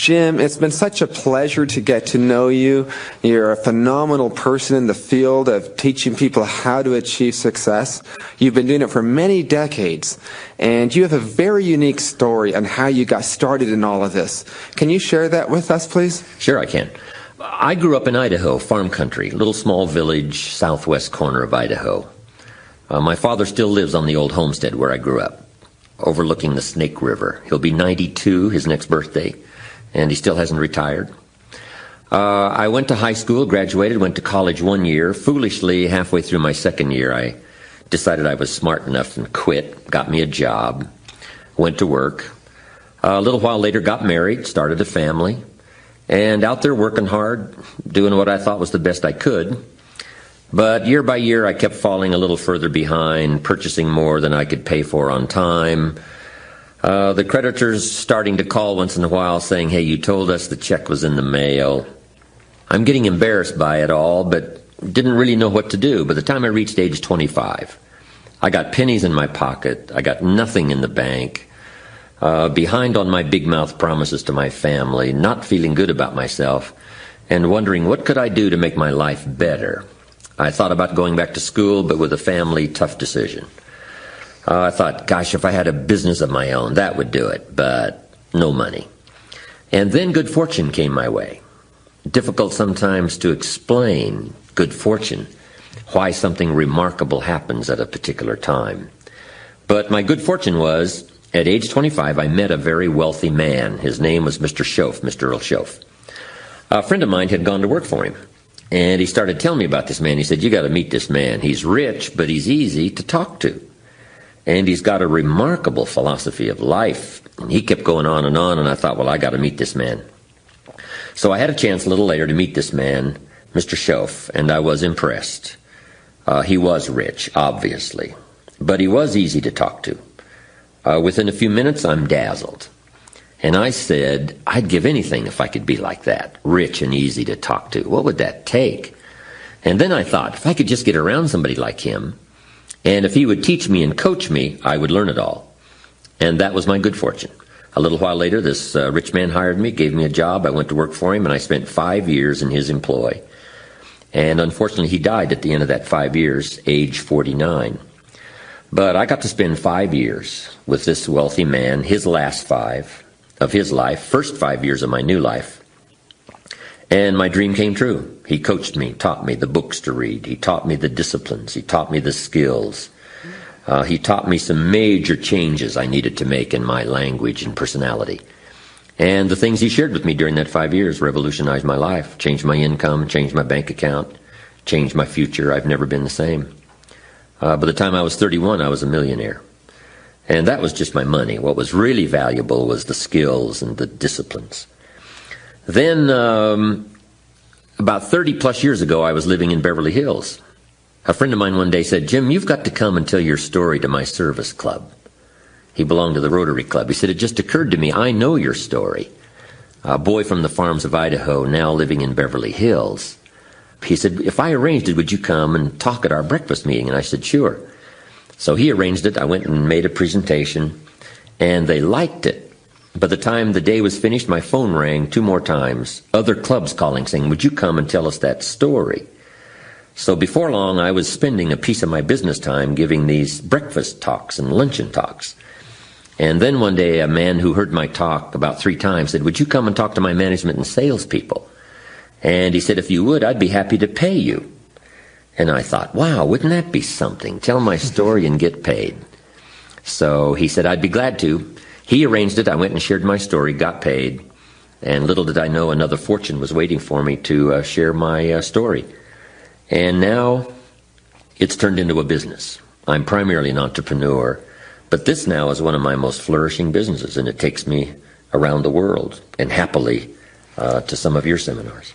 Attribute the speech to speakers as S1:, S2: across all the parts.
S1: Jim, it's been such a pleasure to get to know you. You're a phenomenal person in the field of teaching people how to achieve success. You've been doing it for many decades, and you have a very unique story on how you got started in all of this. Can you share that with us, please?
S2: Sure, I can. I grew up in Idaho, farm country, little small village, southwest corner of Idaho. My father still lives on the old homestead where I grew up, overlooking the Snake River. He'll be 92 his next birthday, and he still hasn't retired. I went to high school, graduated, went to college 1 year. Foolishly, halfway through my second year, I decided I was smart enough and quit, got me a job, went to work. A little while later, got married, started a family, and out there working hard, doing what I thought was the best I could. But year by year, I kept falling a little further behind, purchasing more than I could pay for on time. The creditors starting to call once in a while saying, hey, you told us the check was in the mail. I'm getting embarrassed by it all, but didn't really know what to do. By the time I reached age 25, I got pennies in my pocket. I got nothing in the bank. Behind on my big mouth promises to my family, not feeling good about myself, and wondering what could I do to make my life better. I thought about going back to school, but with a family, tough decision. I thought, gosh, if I had a business of my own, that would do it, but no money. And then good fortune came my way. Difficult sometimes to explain good fortune, why something remarkable happens at a particular time. But my good fortune was, at age 25, I met a very wealthy man. His name was Mr. Schoaf, Mr. Earl Schoaf. A friend of mine had gone to work for him. And he started telling me about this man. He said, you got to meet this man. He's rich, but he's easy to talk to. And he's got a remarkable philosophy of life. And he kept going on, and I thought, well, I got to meet this man. So I had a chance a little later to meet this man, Mr. Schoaf, and I was impressed. He was rich, obviously, but he was easy to talk to. Within a few minutes, I'm dazzled. And I said, I'd give anything if I could be like that, rich and easy to talk to. What would that take? And then I thought, if I could just get around somebody like him, and if he would teach me and coach me, I would learn it all. And that was my good fortune. A little while later, this rich man hired me, gave me a job. I went to work for him, and I spent 5 years in his employ. And unfortunately, he died at the end of that 5 years, age 49. But I got to spend 5 years with this wealthy man, his last 5 of his life, first 5 years of my new life. And my dream came true. He coached me, taught me the books to read. He taught me the disciplines. He taught me the skills. He taught me some major changes I needed to make in my language and personality. And the things he shared with me during that 5 years revolutionized my life, changed my income, changed my bank account, changed my future. I've never been the same. By the time I was 31, I was a millionaire. And that was just my money. What was really valuable was the skills and the disciplines. Then, about 30 plus years ago, I was living in Beverly Hills. A friend of mine one day said, Jim, you've got to come and tell your story to my service club. He belonged to the Rotary Club. He said, it just occurred to me, I know your story. A boy from the farms of Idaho, now living in Beverly Hills. He said, if I arranged it, would you come and talk at our breakfast meeting? And I said, sure. So he arranged it. I went and made a presentation, and they liked it. By the time the day was finished, my phone rang 2 more times, other clubs calling, saying, would you come and tell us that story? So before long, I was spending a piece of my business time giving these breakfast talks and luncheon talks. And then one day, a man who heard my talk about 3 times said, would you come and talk to my management and salespeople? And he said, if you would, I'd be happy to pay you. And I thought, wow, wouldn't that be something? Tell my story and get paid. So he said, I'd be glad to. He arranged it. I went and shared my story, got paid. And little did I know another fortune was waiting for me to share my story. And now it's turned into a business. I'm primarily an entrepreneur, but this now is one of my most flourishing businesses, and it takes me around the world and happily to some of your seminars.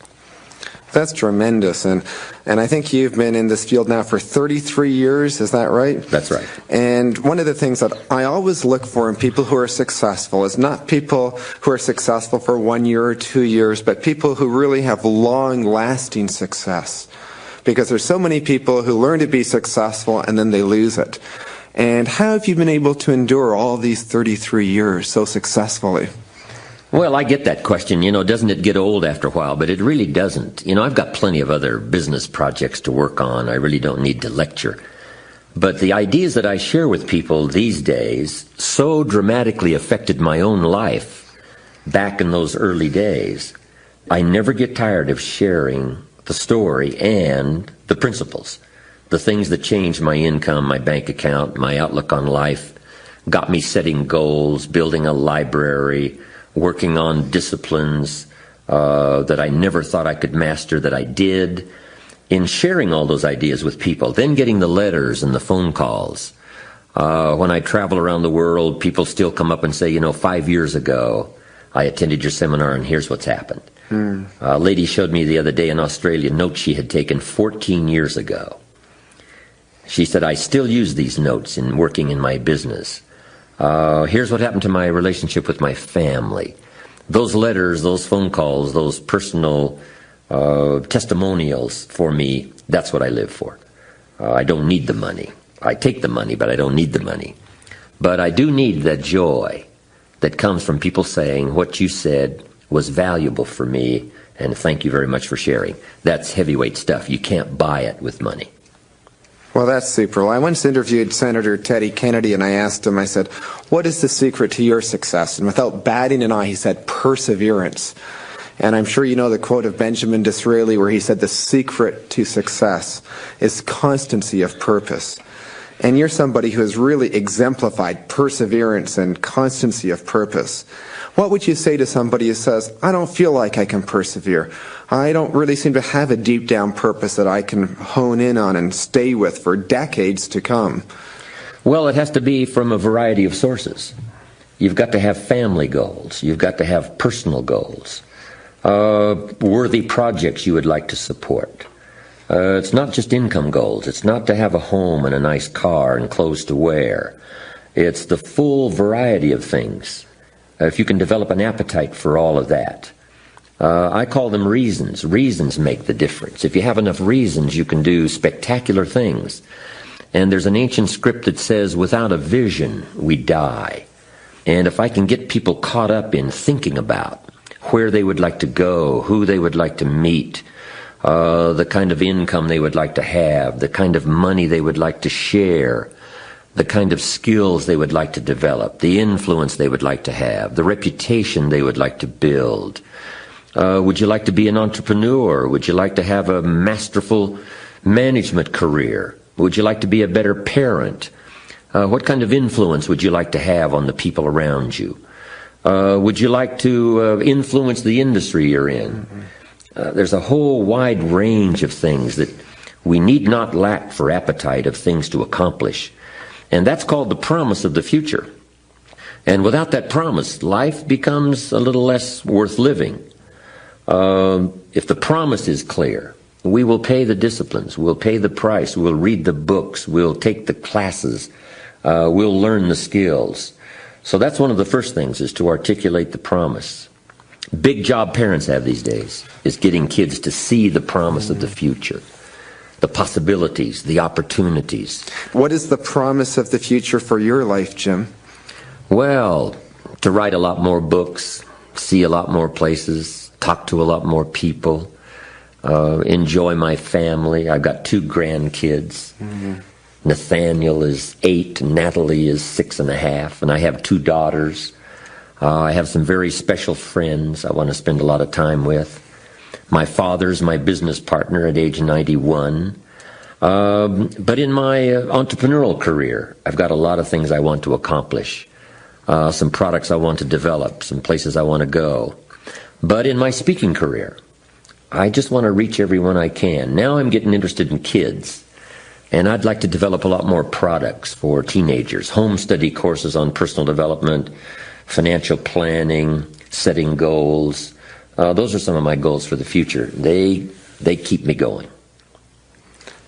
S1: That's tremendous, and I think you've been in this field now for 33 years, is that right?
S2: That's right.
S1: And one of the things that I always look for in people who are successful is not people who are successful for 1 year or 2 years, but people who really have long-lasting success. Because there's so many people who learn to be successful and then they lose it. And how have you been able to endure all these 33 years so successfully?
S2: Well, I get that question. Doesn't it get old after a while? But it really doesn't. I've got plenty of other business projects to work on. I really don't need to lecture. But the ideas that I share with people these days so dramatically affected my own life back in those early days. I never get tired of sharing the story and the principles, the things that changed my income, my bank account, my outlook on life, got me setting goals, building a library, working on disciplines that I never thought I could master, that I did, in sharing all those ideas with people, then getting the letters and the phone calls. When I travel around the world, people still come up and say, 5 years ago, I attended your seminar and here's what's happened. A lady showed me the other day in Australia notes she had taken 14 years ago. She said, I still use these notes in working in my business. Here's what happened to my relationship with my family. Those letters, those phone calls, those personal testimonials for me, that's what I live for. I don't need the money. I take the money, but I don't need the money. But I do need that joy that comes from people saying what you said was valuable for me, and thank you very much for sharing. That's heavyweight stuff. You can't buy it with money.
S1: Well, that's super. Well, I once interviewed Senator Teddy Kennedy, and I asked him, I said, what is the secret to your success? And without batting an eye, he said, perseverance. And I'm sure you know the quote of Benjamin Disraeli where he said, the secret to success is constancy of purpose. And you're somebody who has really exemplified perseverance and constancy of purpose. What would you say to somebody who says, I don't feel like I can persevere. I don't really seem to have a deep down purpose that I can hone in on and stay with for decades to come?
S2: Well, it has to be from a variety of sources. You've got to have family goals. You've got to have personal goals. Worthy projects you would like to support. It's not just income goals. It's not to have a home and a nice car and clothes to wear. It's the full variety of things. If you can develop an appetite for all of that. I call them reasons. Reasons make the difference. If you have enough reasons, you can do spectacular things. And there's an ancient script that says, without a vision, we die. And if I can get people caught up in thinking about where they would like to go, who they would like to meet, the kind of income they would like to have, the kind of money they would like to share, the kind of skills they would like to develop, the influence they would like to have, the reputation they would like to build. Would you like to be an entrepreneur? Would you like to have a masterful management career? Would you like to be a better parent? What kind of influence would you like to have on the people around you? Would you like to influence the industry you're in? There's a whole wide range of things that we need not lack for appetite of things to accomplish. And that's called the promise of the future. And without that promise, life becomes a little less worth living. If the promise is clear, we will pay the disciplines, we'll pay the price, we'll read the books, we'll take the classes, we'll learn the skills. So that's one of the first things, is to articulate the promise. Big job parents have these days is getting kids to see the promise of the future, the possibilities, the opportunities.
S1: What is the promise of the future for your life, Jim?
S2: Well, to write a lot more books, see a lot more places, talk to a lot more people, enjoy my family. I've got 2 grandkids. Nathaniel is 8, and Natalie is 6.5, and I have 2 daughters. I have some very special friends I want to spend a lot of time with. My father's my business partner at age 91. But in my entrepreneurial career, I've got a lot of things I want to accomplish. Some products I want to develop, some places I want to go. But in my speaking career, I just want to reach everyone I can. Now I'm getting interested in kids. And I'd like to develop a lot more products for teenagers, home study courses on personal development, financial planning, setting goals. Those are some of my goals for the future. They keep me going.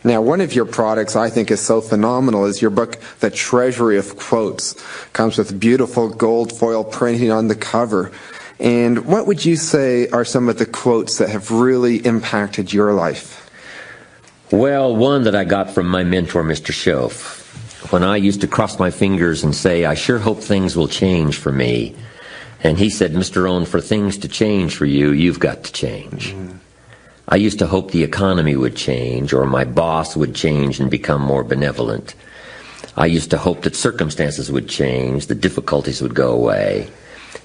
S1: Now, one of your products I think is so phenomenal is your book, The Treasury of Quotes. Comes with beautiful gold foil printing on the cover. And what would you say are some of the quotes that have really impacted your life?
S2: Well, one that I got from my mentor, Mr. Schoaf, when I used to cross my fingers and say, I sure hope things will change for me. And he said, Mr. Rohn, for things to change for you, you've got to change. I used to hope the economy would change, or my boss would change and become more benevolent. I used to hope that circumstances would change, the difficulties would go away.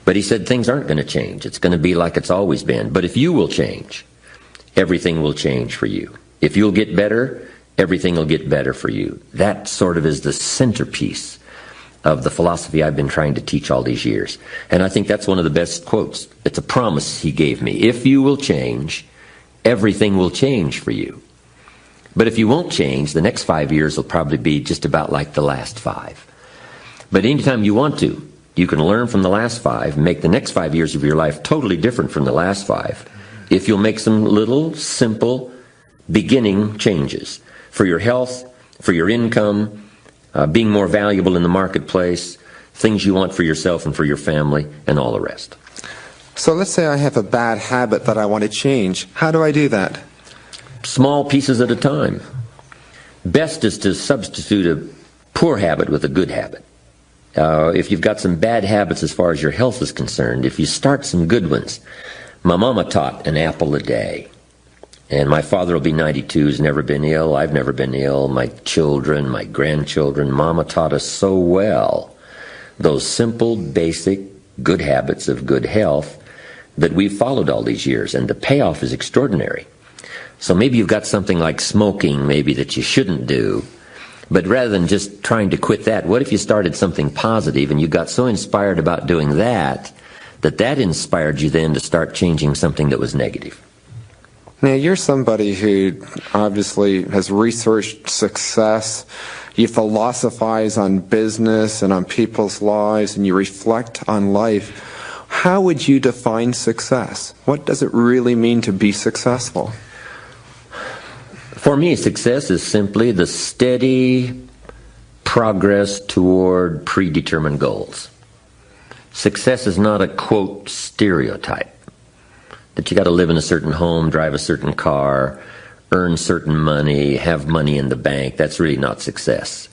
S2: But he said things aren't going to change. It's going to be like it's always been. But if you will change, everything will change for you. If you'll get better, everything will get better for you. That sort of is the centerpiece of the philosophy I've been trying to teach all these years. And I think that's one of the best quotes. It's a promise he gave me. If you will change, everything will change for you. But if you won't change, the next 5 years will probably be just about like the last 5. But anytime you want to, you can learn from the last 5 and make the next 5 years of your life totally different from the last 5 if you'll make some little, simple, beginning changes for your health, for your income, being more valuable in the marketplace, things you want for yourself and for your family, and all the rest.
S1: So let's say I have a bad habit that I want to change. How do I do that?
S2: Small pieces at a time. Best is to substitute a poor habit with a good habit. If you've got some bad habits as far as your health is concerned, if you start some good ones. My mama taught an apple a day. And my father will be 92, has never been ill. I've never been ill. My children, my grandchildren, Mama taught us so well those simple, basic, good habits of good health that we've followed all these years. And the payoff is extraordinary. So maybe you've got something like smoking maybe that you shouldn't do. But rather than just trying to quit that, what if you started something positive and you got so inspired about doing that, that inspired you then to start changing something that was negative?
S1: Now, you're somebody who obviously has researched success. You philosophize on business and on people's lives, and you reflect on life. How would you define success? What does it really mean to be successful?
S2: For me, success is simply the steady progress toward predetermined goals. Success is not a, quote, stereotype. That you got to live in a certain home, drive a certain car, earn certain money, have money in the bank. That's really not success.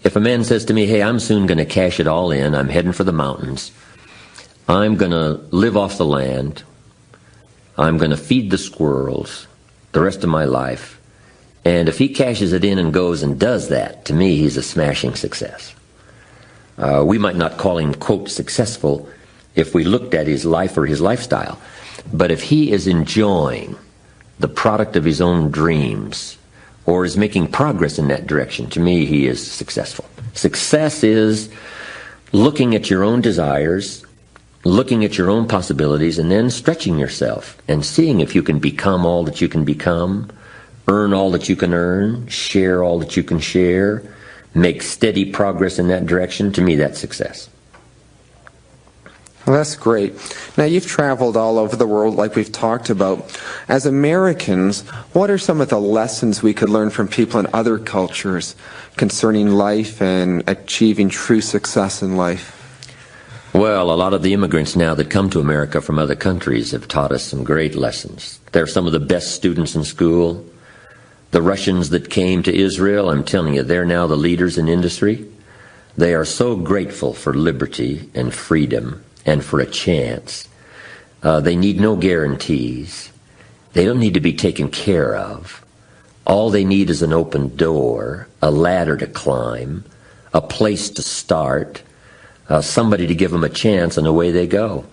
S2: If a man says to me, hey, I'm soon going to cash it all in, I'm heading for the mountains, I'm going to live off the land, I'm going to feed the squirrels the rest of my life, and if he cashes it in and goes and does that, to me, he's a smashing success. We might not call him, quote, successful if we looked at his life or his lifestyle. But if he is enjoying the product of his own dreams or is making progress in that direction, to me, he is successful. Success is looking at your own desires, looking at your own possibilities, and then stretching yourself and seeing if you can become all that you can become, earn all that you can earn, share all that you can share, make steady progress in that direction. To me, that's success.
S1: Well, that's great. Now, you've traveled all over the world like we've talked about. As Americans, what are some of the lessons we could learn from people in other cultures concerning life and achieving true success in life?
S2: Well, a lot of the immigrants now that come to America from other countries have taught us some great lessons. They're some of the best students in school. The Russians that came to Israel, I'm telling you, they're now the leaders in industry. They are so grateful for liberty and freedom and for a chance. They need no guarantees. They don't need to be taken care of. All they need is an open door, a ladder to climb, a place to start, somebody to give them a chance, and away they go.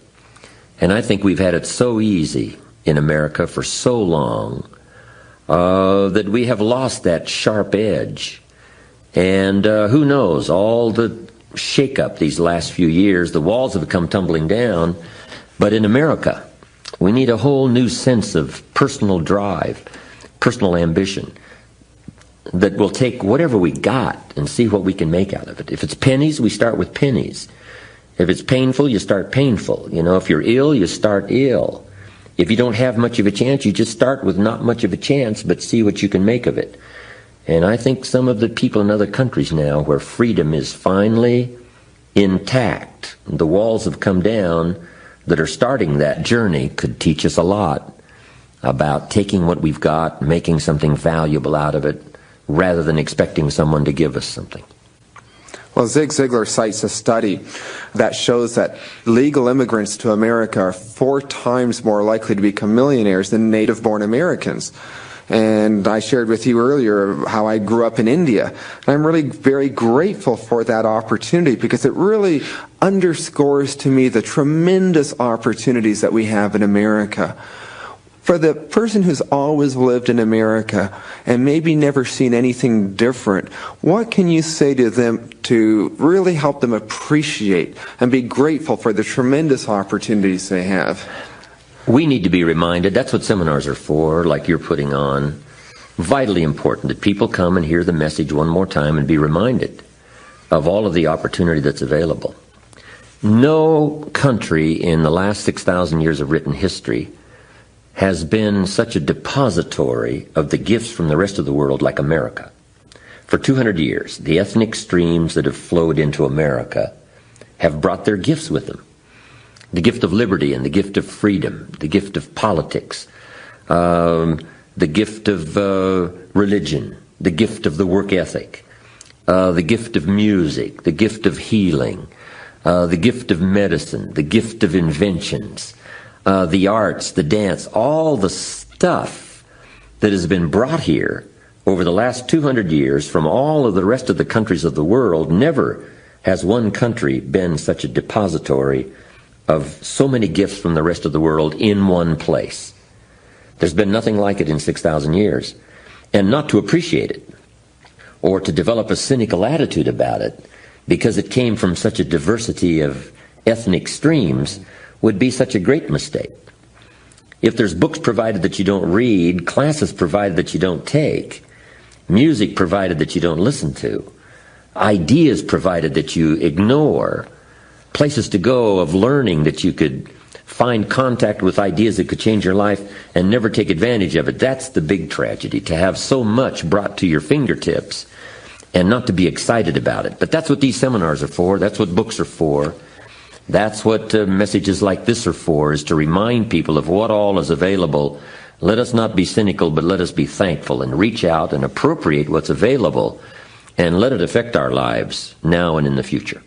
S2: And I think we've had it so easy in America for so long that we have lost that sharp edge. And who knows, all the shake-up these last few years, the walls have come tumbling down. But in America, we need a whole new sense of personal drive, personal ambition, that will take whatever we got and see what we can make out of it. If it's pennies, we start with pennies. If it's painful, you start painful. You know, if you're ill, you start ill. If you don't have much of a chance, you just start with not much of a chance, but see what you can make of it. And I think some of the people in other countries now where freedom is finally intact, the walls have come down, that are starting that journey could teach us a lot about taking what we've got, making something valuable out of it, rather than expecting someone to give us something.
S1: Well, Zig Ziglar cites a study that shows that legal immigrants to America are 4 times more likely to become millionaires than native-born Americans. And I shared with you earlier how I grew up in India. And I'm really very grateful for that opportunity because it really underscores to me the tremendous opportunities that we have in America. For the person who's always lived in America and maybe never seen anything different, what can you say to them to really help them appreciate and be grateful for the tremendous opportunities they have?
S2: We need to be reminded, that's what seminars are for, like you're putting on. Vitally important that people come and hear the message one more time and be reminded of all of the opportunity that's available. No country in the last 6,000 years of written history has been such a depository of the gifts from the rest of the world like America. For 200 years, the ethnic streams that have flowed into America have brought their gifts with them. The gift of liberty and the gift of freedom, the gift of politics, the gift of religion, the gift of the work ethic, the gift of music, the gift of healing, the gift of medicine, the gift of inventions, the arts, the dance, all the stuff that has been brought here over the last 200 years from all of the rest of the countries of the world. Never has one country been such a depository of so many gifts from the rest of the world in one place. There's been nothing like it in 6,000 years. And not to appreciate it or to develop a cynical attitude about it because it came from such a diversity of ethnic streams would be such a great mistake. If there's books provided that you don't read, classes provided that you don't take, music provided that you don't listen to, ideas provided that you ignore, places to go of learning that you could find contact with ideas that could change your life and never take advantage of it. That's the big tragedy, to have so much brought to your fingertips and not to be excited about it. But that's what these seminars are for. That's what books are for. That's what messages like this are for, is to remind people of what all is available. Let us not be cynical, but let us be thankful and reach out and appropriate what's available and let it affect our lives now and in the future.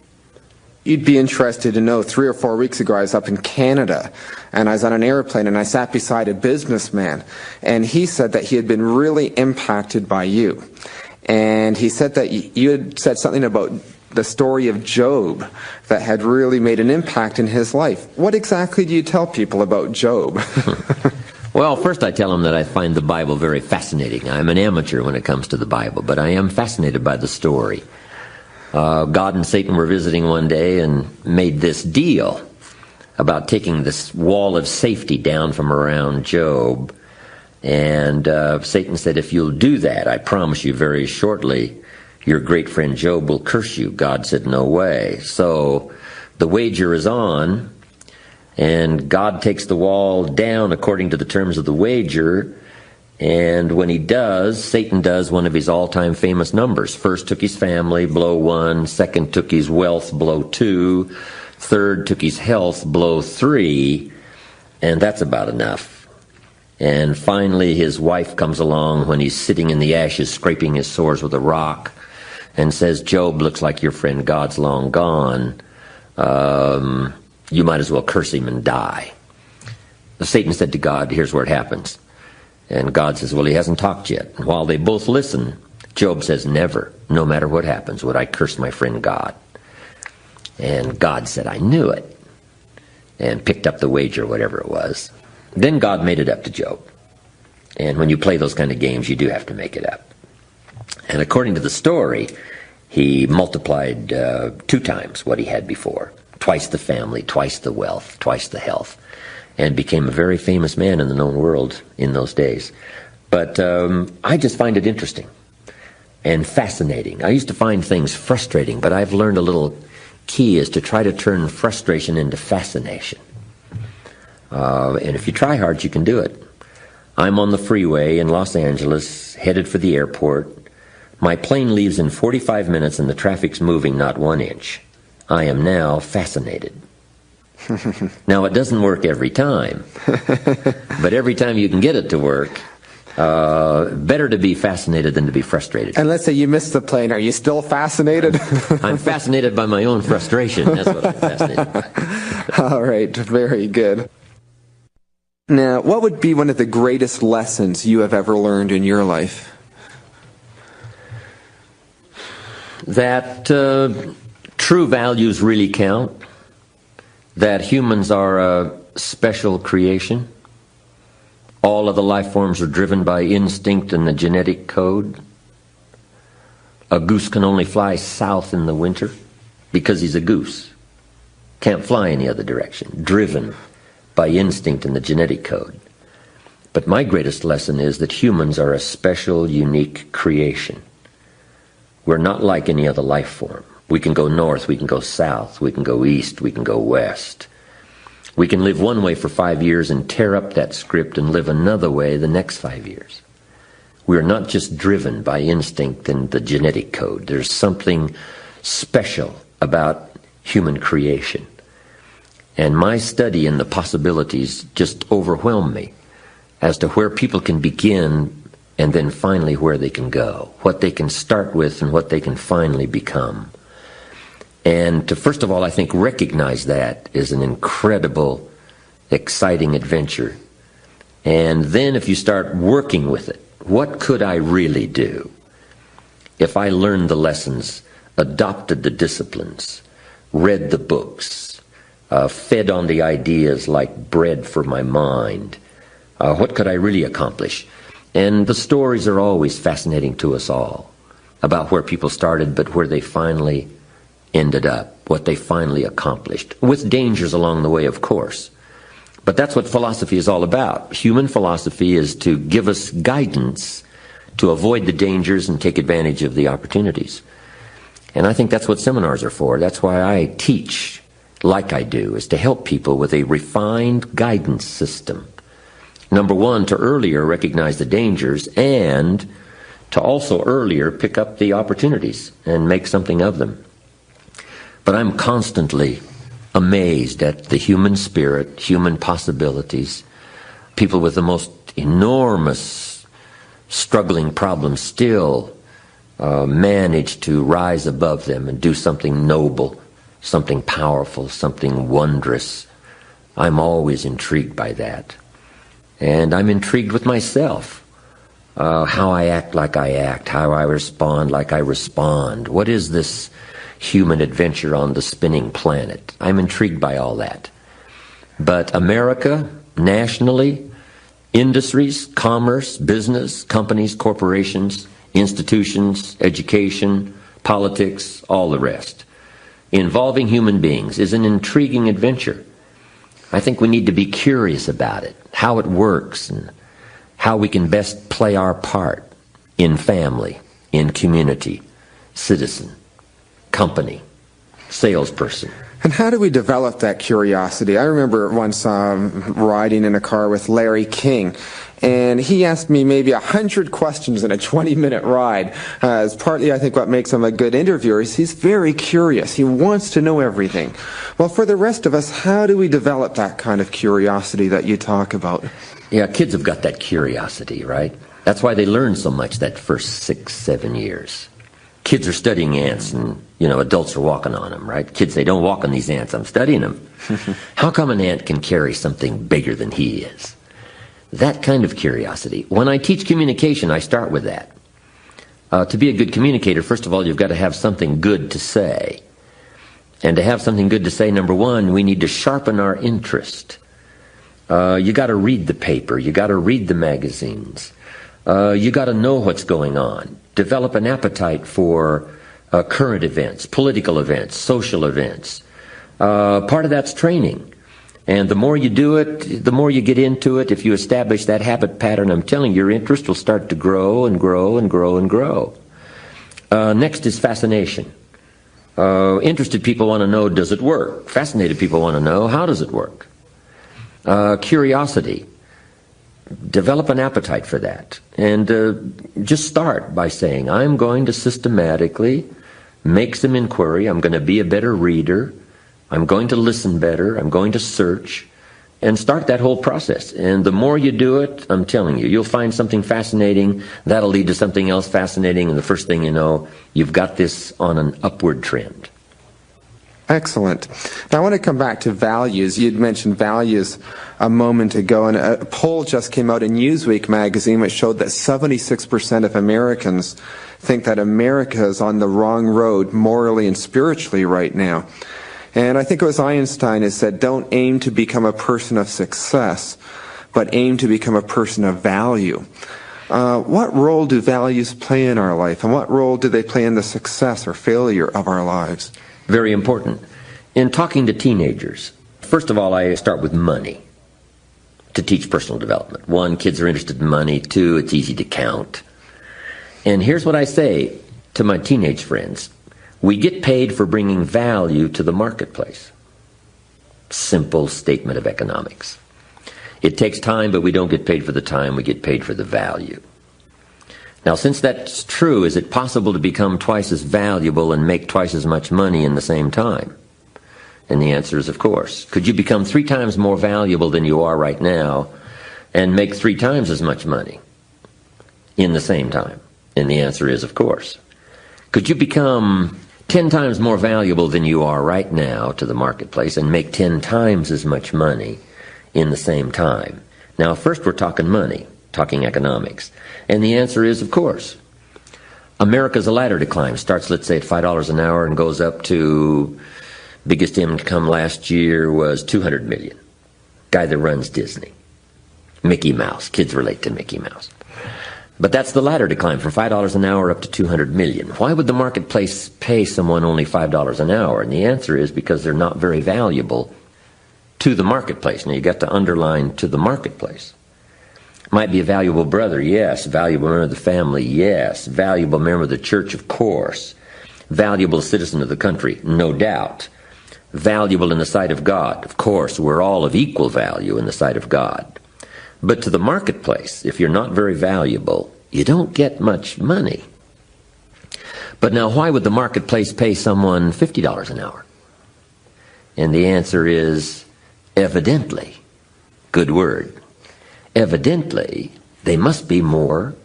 S1: You'd be interested to know 3 or 4 weeks ago I was up in Canada and I was on an airplane and I sat beside a businessman and he said that he had been really impacted by you. And he said that you had said something about the story of Job that had really made an impact in his life. What exactly do you tell people about Job?
S2: Well, first I tell them that I find the Bible very fascinating. I'm an amateur when it comes to the Bible, but I am fascinated by the story. God and Satan were visiting one day and made this deal about taking this wall of safety down from around Job. And Satan said, if you'll do that, I promise you very shortly, your great friend Job will curse you. God said, no way. So the wager is on, and God takes the wall down according to the terms of the wager. And when he does, Satan does one of his all-time famous numbers. First took his family, blow 1. Second took his wealth, blow 2. Third took his health, blow 3. And that's about enough. And finally his wife comes along when he's sitting in the ashes, scraping his sores with a rock, and says, Job, looks like your friend God's long gone. You might as well curse him and die. Satan said to God, here's where it happens. And God says, well, he hasn't talked yet. And while they both listen, Job says, never, no matter what happens, would I curse my friend God. And God said, I knew it, and picked up the wager, whatever it was. Then God made it up to Job. And when you play those kind of games, you do have to make it up. And according to the story, he multiplied 2 times what he had before. Twice the family, twice the wealth, twice the health. And became a very famous man in the known world in those days. But I just find it interesting and fascinating. I used to find things frustrating, but I've learned a little key is to try to turn frustration into fascination. And if you try hard, you can do it. I'm on the freeway in Los Angeles, headed for the airport. My plane leaves in 45 minutes and the traffic's moving not 1 inch. I am now fascinated. Now, it doesn't work every time, but every time you can get it to work, Better to be fascinated than to be frustrated.
S1: And let's say you missed the plane. Are you still fascinated?
S2: I'm fascinated by my own frustration. That's what I'm fascinated by.
S1: All right, very good. Now, what would be one of the greatest lessons you have ever learned in your life?
S2: That true values really count. That humans are a special creation. All of the life forms are driven by instinct and the genetic code. A goose can only fly south in the winter because he's a goose. Can't fly any other direction. Driven by instinct and the genetic code. But my greatest lesson is that humans are a special, unique creation. We're not like any other life form. We can go north, we can go south, we can go east, we can go west. We can live one way for 5 years and tear up that script and live another way the next 5 years. We're not just driven by instinct and the genetic code. There's something special about human creation. And my study in the possibilities just overwhelmed me as to where people can begin and then finally where they can go, what they can start with and what they can finally become. And to, first of all, I think recognize that is an incredible, exciting adventure. And then if you start working with it, what could I really do if I learned the lessons, adopted the disciplines, read the books, fed on the ideas like bread for my mind? What could I really accomplish? And the stories are always fascinating to us all about where people started, but where they finally ended up, what they finally accomplished, with dangers along the way, of course. But that's what philosophy is all about. Human philosophy is to give us guidance to avoid the dangers and take advantage of the opportunities. And I think that's what seminars are for. That's why I teach like I do, is to help people with a refined guidance system. Number one, to earlier recognize the dangers and to also earlier pick up the opportunities and make something of them. But I'm constantly amazed at the human spirit, human possibilities. People with the most enormous struggling problems still manage to rise above them and do something noble, something powerful, something wondrous. I'm always intrigued by that. And I'm intrigued with myself, how I act like I act, how I respond like I respond. What is this human adventure on the spinning planet? I'm intrigued by all that. But America, nationally, industries, commerce, business, companies, corporations, institutions, education, politics, all the rest, involving human beings is an intriguing adventure. I think we need to be curious about it, how it works, and how we can best play our part in family, in community, citizen, company, salesperson.
S1: And how do we develop that curiosity? I remember once riding in a car with Larry King, and he asked me maybe 100 questions in a 20-minute ride. As partly, I think, what makes him a good interviewer is he's very curious. He wants to know everything. Well, for the rest of us, how do we develop that kind of curiosity that you talk about?
S2: Yeah, kids have got that curiosity, right? That's why they learn so much that first 6, 7 years. Kids are studying ants and, adults are walking on them, right? Kids say, don't walk on these ants, I'm studying them. How come an ant can carry something bigger than he is? That kind of curiosity. When I teach communication, I start with that. To be a good communicator, first of all, you've got to have something good to say. And to have something good to say, number one, we need to sharpen our interest. You got to read the paper. You got to read the magazines. You got to know what's going on. Develop an appetite for current events, political events, social events. Part of that's training. And the more you do it, the more you get into it. If you establish that habit pattern, I'm telling you, your interest will start to grow and grow and grow and grow. Next is fascination. Interested people want to know, does it work? Fascinated people want to know, how does it work? Curiosity. Develop an appetite for that. And just start by saying, I'm going to systematically make some inquiry. I'm going to be a better reader. I'm going to listen better. I'm going to search. and start that whole process. And the more you do it, I'm telling you, you'll find something fascinating. That'll lead to something else fascinating. And the first thing you know, you've got this on an upward trend.
S1: Excellent. Now I want to come back to values. You'd mentioned values a moment ago, and a poll just came out in Newsweek magazine which showed that 76% of Americans think that America is on the wrong road morally and spiritually right now. And I think it was Einstein who said, don't aim to become a person of success, but aim to become a person of value. What role do values play in our life, and what role do they play in the success or failure of our lives?
S2: Very important. In talking to teenagers, first of all, I start with money to teach personal development. One, kids are interested in money. Two, it's easy to count. And here's what I say to my teenage friends. We get paid for bringing value to the marketplace. Simple statement of economics. It takes time, but we don't get paid for the time. We get paid for the value. Now, since that's true, is it possible to become twice as valuable and make twice as much money in the same time? And the answer is, of course. Could you become 3 times more valuable than you are right now and make 3 times as much money in the same time? And the answer is, of course. Could you become 10 times more valuable than you are right now to the marketplace and make 10 times as much money in the same time? Now, first we're talking money, talking economics. And the answer is, of course. America's a ladder to climb. Starts, let's say, at $5 an hour and goes up to, biggest income last year was $200 million. Guy that runs Disney. Mickey Mouse. Kids relate to Mickey Mouse. But that's the ladder to climb, from $5 an hour up to $200 million. Why would the marketplace pay someone only $5 an hour? And the answer is because they're not very valuable to the marketplace. Now, you got to underline to the marketplace. Might be a valuable brother, yes. Valuable member of the family, yes. Valuable member of the church, of course. Valuable citizen of the country, no doubt. Valuable in the sight of God, of course. We're all of equal value in the sight of God. But to the marketplace, if you're not very valuable, you don't get much money. But now, why would the marketplace pay someone $50 an hour? And the answer is, evidently. Good word. Evidently, they must be more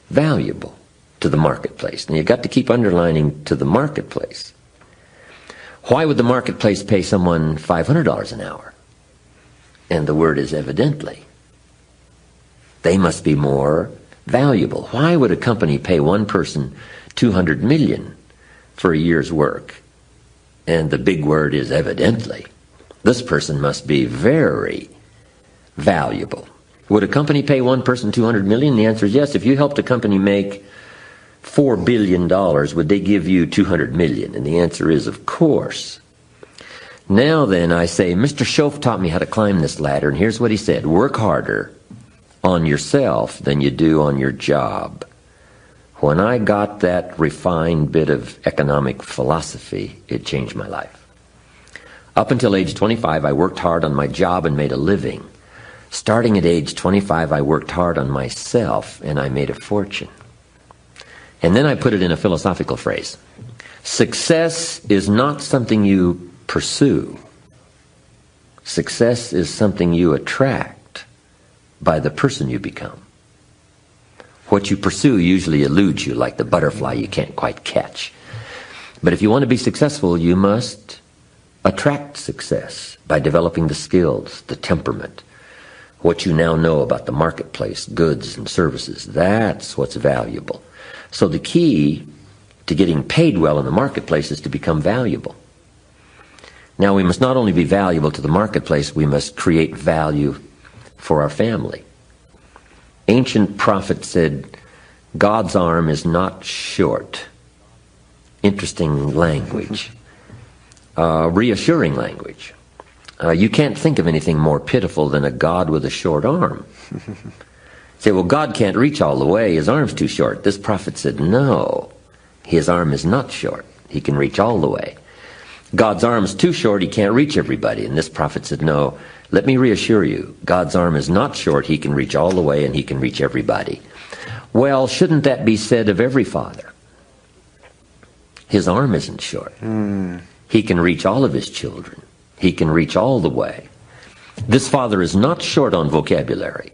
S2: valuable to the marketplace. And you've got to keep underlining to the marketplace. Why would the marketplace pay someone $500 an hour? And the word is evidently. They must be more valuable. Why would a company pay one person $200 million for a year's work? And the big word is evidently. This person must be very valuable. Would a company pay one person $200 million? The answer is yes. If you helped a company make $4 billion, would they give you $200 million? And the answer is, of course. Now then, I say, Mr. Schoaf taught me how to climb this ladder, and here's what he said. Work harder on yourself than you do on your job. When I got that refined bit of economic philosophy, it changed my life. Up until age 25, I worked hard on my job and made a living. Starting at age 25, I worked hard on myself, and I made a fortune. And then I put it in a philosophical phrase. Success is not something you pursue. Success is something you attract by the person you become. What you pursue usually eludes you, like the butterfly you can't quite catch. But if you want to be successful, you must attract success by developing the skills, the temperament, what you now know about the marketplace, goods and services. That's what's valuable. So the key to getting paid well in the marketplace is to become valuable. Now, we must not only be valuable to the marketplace, we must create value for our family. Ancient prophet said, God's arm is not short. Interesting language. Reassuring language. You can't think of anything more pitiful than a God with a short arm. Say, well, God can't reach all the way. His arm's too short. This prophet said, no, his arm is not short. He can reach all the way. God's arm is too short. He can't reach everybody. And this prophet said, no, let me reassure you. God's arm is not short. He can reach all the way, and he can reach everybody. Well, shouldn't that be said of every father? His arm isn't short. He can reach all of his children. He can reach all the way. This father is not short on vocabulary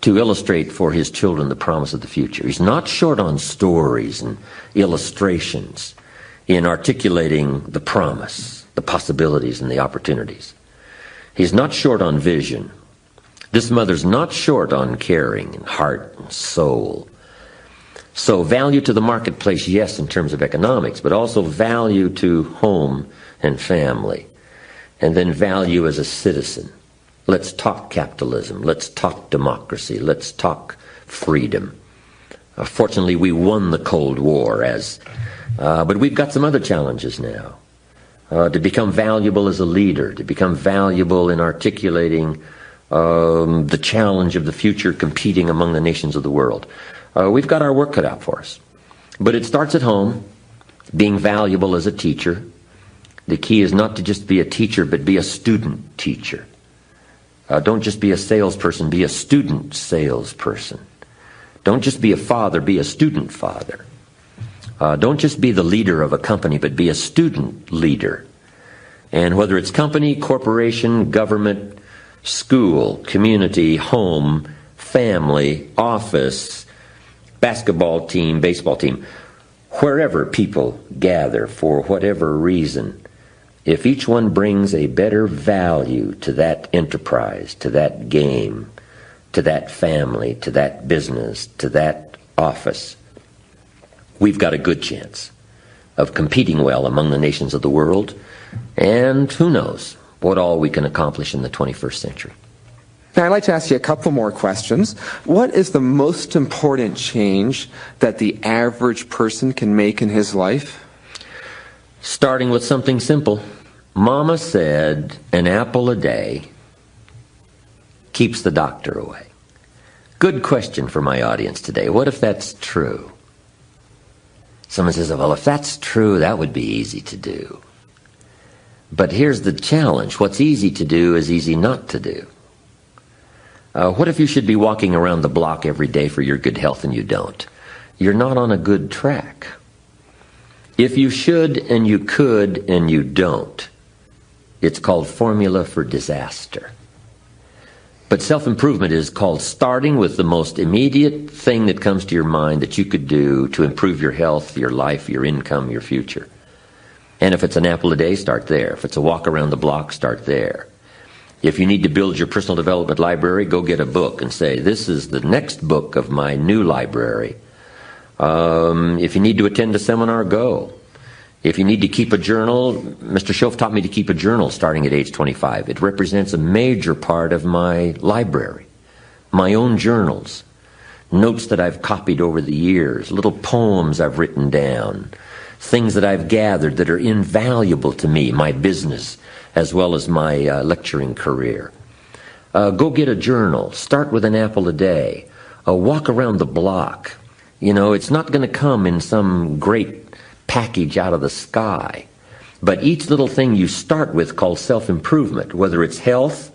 S2: to illustrate for his children the promise of the future. He's not short on stories and illustrations in articulating the promise, the possibilities, and the opportunities. He's not short on vision. This mother's not short on caring and heart and soul. So value to the marketplace, yes, in terms of economics, but also value to home and family. And then value as a citizen. Let's talk capitalism. Let's talk democracy. Let's talk freedom. Fortunately, we won the Cold War, but we've got some other challenges now. To become valuable as a leader, to become valuable in articulating the challenge of the future, competing among the nations of the world. We've got our work cut out for us. But it starts at home, being valuable as a teacher. The key is not to just be a teacher, but be a student teacher. Don't just be a salesperson, be a student salesperson. Don't just be a father, be a student father. Don't just be the leader of a company, but be a student leader. And whether it's company, corporation, government, school, community, home, family, office, basketball team, baseball team, wherever people gather for whatever reason, if each one brings a better value to that enterprise, to that game, to that family, to that business, to that office, we've got a good chance of competing well among the nations of the world, and who knows what all we can accomplish in the 21st century.
S1: Now, I'd like to ask you a couple more questions. What is the most important change that the average person can make in his life?
S2: Starting with something simple. Mama said an apple a day keeps the doctor away. Good question for my audience today. What if that's true? Someone says, well, if that's true, that would be easy to do. But here's the challenge. What's easy to do is easy not to do. What if you should be walking around the block every day for your good health and you don't? You're not on a good track. If you should and you could and you don't, it's called formula for disaster. But self-improvement is called starting with the most immediate thing that comes to your mind that you could do to improve your health, your life, your income, your future. And if it's an apple a day, start there. If it's a walk around the block, start there. If you need to build your personal development library, go get a book and say, this is the next book of my new library. If you need to attend a seminar, go. If you need to keep a journal, Mr. Schoaf taught me to keep a journal starting at age 25. It represents a major part of my library. My own journals, notes that I've copied over the years, little poems I've written down, things that I've gathered that are invaluable to me, my business, as well as my lecturing career. Go get a journal. Start with an apple a day. Walk around the block. You know, it's not going to come in some great package out of the sky. But each little thing you start with called self-improvement, whether it's health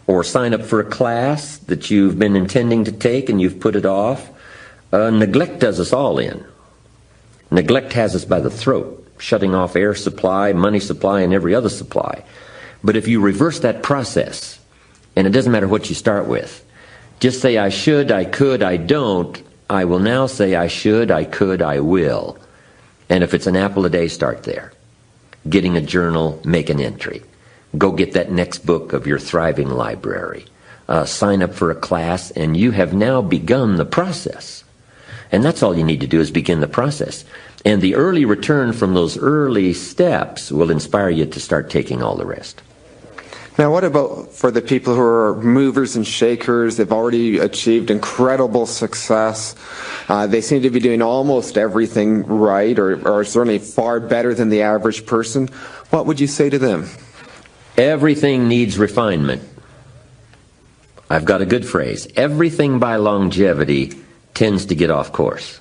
S2: or sign up for a class that you've been intending to take and you've put it off. Neglect does us all in. Neglect has us by the throat, shutting off air supply, money supply, and every other supply. But if you reverse that process, and it doesn't matter what you start with, just say I should, I could, I don't. I will now say I should, I could, I will. And if it's an apple a day, start there. Getting a journal, make an entry. Go get that next book of your thriving library. Sign up for a class, and you have now begun the process. And that's all you need to do is begin the process. And the early return from those early steps will inspire you to start taking all the rest.
S1: Now, what about for the people who are movers and shakers? They've already achieved incredible success. They seem to be doing almost everything right, or certainly far better than the average person. What would you say to them?
S2: Everything needs refinement. I've got a good phrase. Everything by longevity tends to get off course.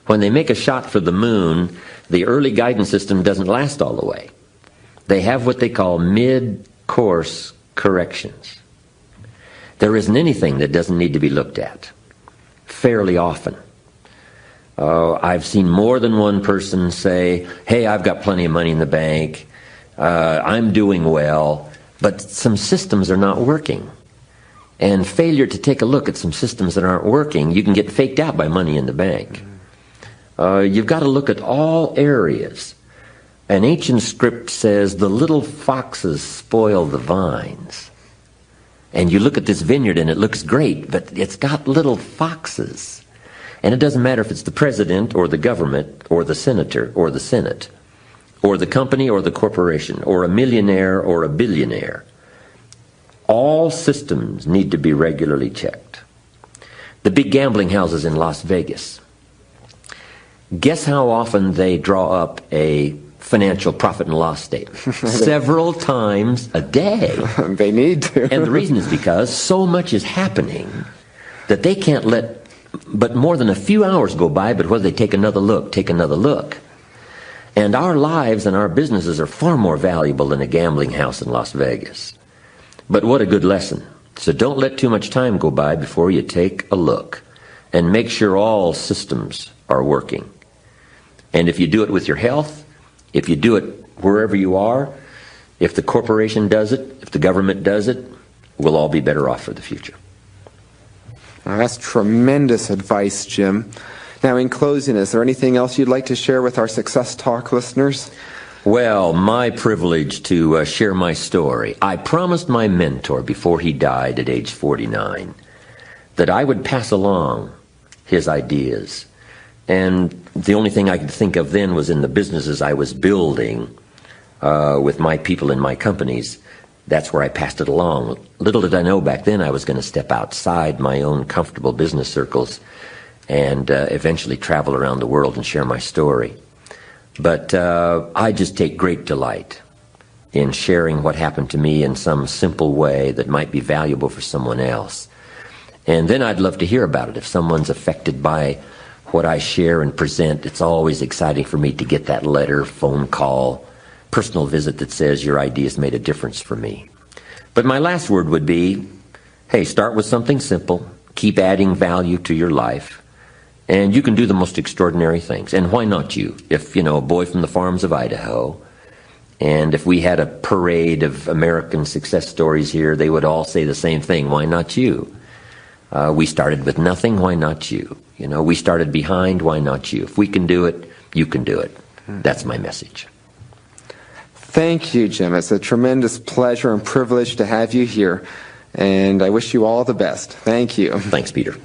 S2: When they make a shot for the moon, the early guidance system doesn't last all the way. They have what they call mid-course corrections. There isn't anything that doesn't need to be looked at fairly often. I've seen more than one person say, hey, I've got plenty of money in the bank, I'm doing well, but some systems are not working. And failure to take a look at some systems that aren't working, you can get faked out by money in the bank. You've got to look at all areas. An ancient script says, the little foxes spoil the vines. And you look at this vineyard and it looks great, but it's got little foxes. And it doesn't matter if it's the president or the government or the senator or the Senate or the company or the corporation or a millionaire or a billionaire. All systems need to be regularly checked. The big gambling houses in Las Vegas. Guess how often they draw up a financial profit and loss statement? Several times a day.
S1: They need to.
S2: And the reason is because so much is happening that they can't let but more than a few hours go by, but whether they take another look. And our lives and our businesses are far more valuable than a gambling house in Las Vegas. But what a good lesson. So don't let too much time go by before you take a look and make sure all systems are working. And if you do it with your health, if you do it wherever you are, if the corporation does it, if the government does it, we'll all be better off for the future.
S1: Well, that's tremendous advice, Jim. Now, in closing, is there anything else you'd like to share with our Success Talk listeners?
S2: Well, my privilege to share my story. I promised my mentor before he died at age 49 that I would pass along his ideas. And the only thing I could think of then was in the businesses I was building with my people in my companies. That's where I passed it along. Little did I know back then I was going to step outside my own comfortable business circles and eventually travel around the world and share my story. But I just take great delight in sharing what happened to me in some simple way that might be valuable for someone else. And then I'd love to hear about it. If someone's affected by what I share and present, it's always exciting for me to get that letter, phone call, personal visit that says your ideas made a difference for me. But my last word would be, hey, start with something simple. Keep adding value to your life. And you can do the most extraordinary things. And why not you? If, a boy from the farms of Idaho, and if we had a parade of American success stories here, they would all say the same thing. Why not you? We started with nothing. Why not you? We started behind. Why not you? If we can do it, you can do it. That's my message.
S1: Thank you, Jim. It's a tremendous pleasure and privilege to have you here. And I wish you all the best. Thank you.
S2: Thanks, Peter.